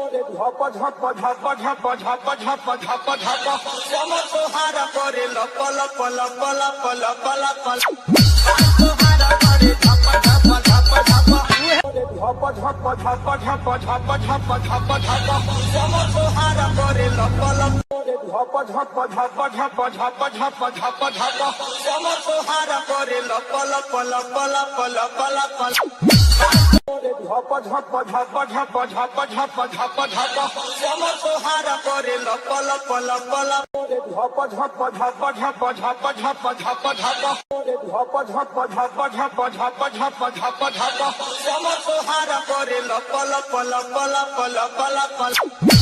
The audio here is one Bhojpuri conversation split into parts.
झप झप झप झप झप झप झप झप समतोहारा करे लप लप लप लप लप लप समतोहारा करे झप झप झप झप झप झप झप झप झप झप झप झप समतोहारा करे लप लप झप झप झप झप झप झप झप झप समतोहारा करे लप लप लप लप लप लप झप झप झप झप झप झप झप झप समतोहारा करे लप लप लप लप झप झप झप झप झप झप झप झप झप झप झप झप झप झप झप झप समतोहारा करे लप लप लप लप लप लप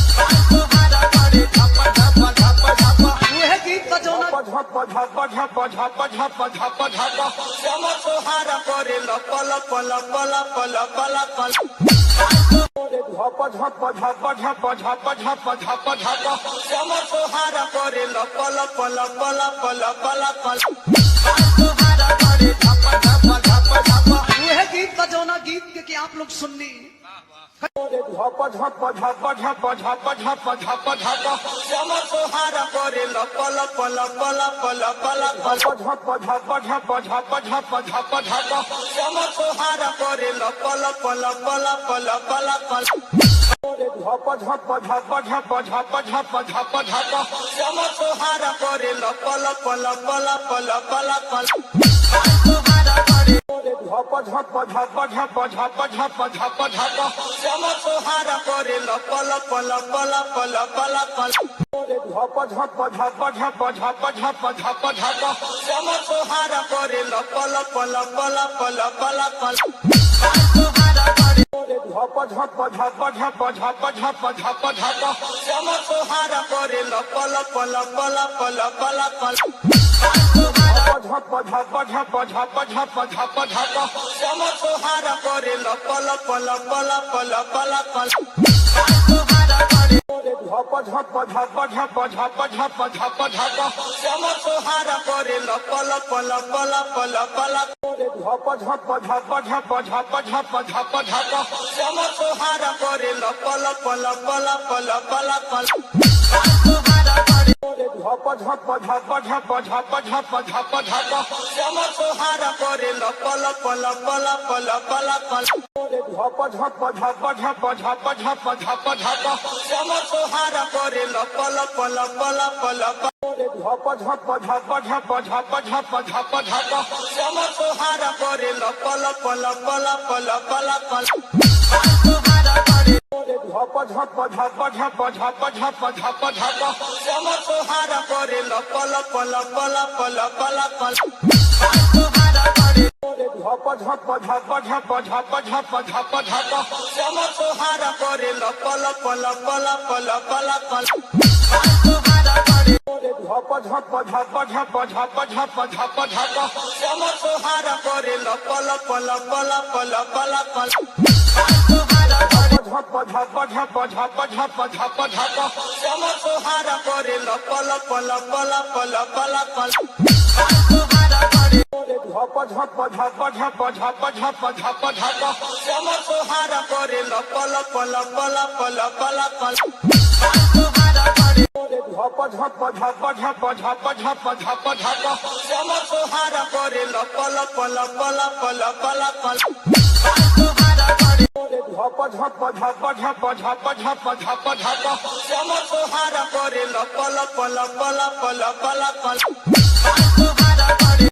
समतोहारा करे झप झप झप झप वह गीत बजाना झप झप झप झप झप झप झप समतोहारा करे लप लप लप लप लप लप झप झप झप झप झप झप झप झप समतोहारा करे लप लप लप लप लप लप समतोहारा करे झप झप झप झप वह गीत बजाना गीत के आप लोग सुननी झप झप झप झप झप झप झप झप समतोहारा करे लप लप लप लप लप लप झप झप झप झप झप झप झप समतोहारा करे लप लप लप लप लप लप झप झप झप झप झप झप झप झप समतोहारा करे लप लप लप लप लप लप समतोहारा करे झप झप झप झप झप झप झप झप समतोहारा करे लप लप लप लप लप लप झप झप झप झप झप झप झप झप समतोहारा करे लप लप लप लप लप लप समतोहारा करे झप झप झप झप झप झप झप झप समतोहारा करे लप लप लप लप लप लप झप झप झप झप झप झप झप समतोहारा करे लप लप लप लप लप लप समतोहारा करे झप झप झप झप झप झप झप झप समतोहारा करे लप लप लप लप लप लप झप झप झप झप झप झप झप झप समतोहारा करे लप लप लप लप लप लप समतोहारा करे झप झप झप झप झप झप झप झप समतोहारा करे लप लप लप लप लप लप झप झप झप झप झप झप झप झप समतोहारा करे लप लप लप लप लप झप झप झप झप झप झप झप झप समतोहारा करे लप लप लप लप लप लप समतोहारा करे झप झप झप झप झप झप झप झप समतोहारा करे लप लप लप लप लप लप समतोहारा करे झप झप झप झप झप झप झप झप समतोहारा करे लप लप लप लप लप लप समतोहारा करे झप झप झप झप झप झप झप झप समतोहारा करे लप लप लप लप लप लप समतोहारा करे झप झप झप झप झप झप झप समतोहारा करे लप लप लप लप लप लप समतोहारा करे झप झप झप झप झप झप झप झप समतोहारा करे लप लप लप लप लप लप समतोहारा करे झप झप झप झप झप झप झप झप समतोहारा करे लप लप लप लप लप लप समतोहारा करे झप झप झप झप झप झप झप झप समतोहारा करे लप लप लप लप लप लप समतोहारा करे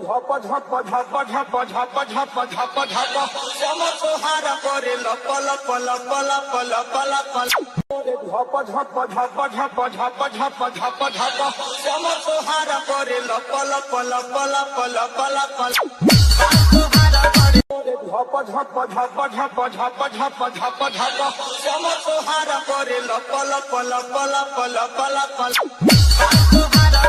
झप झप झप झप झप झप झप झप समतोहारा करे लप लप लप लप लप लप झप झप झप झप झप झप झप झप समतोहारा करे लप लप लप लप लप लप समतोहारा करे झप झप झप झप झप झप झप झप समतोहारा करे लप लप लप लप लप लप समतोहारा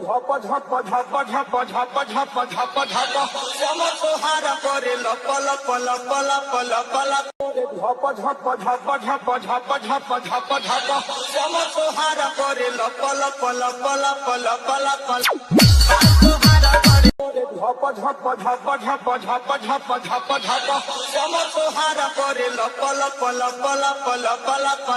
झप झप झप झप झप झप झप झप समतोहारा करे लप लप लप लप लप लप झप झप झप झप झप झप झप झप समतोहारा करे लप लप लप लप लप लप समतोहारा करे झप झप झप झप झप झप झप झप समतोहार करे लप लप लप लप लप लप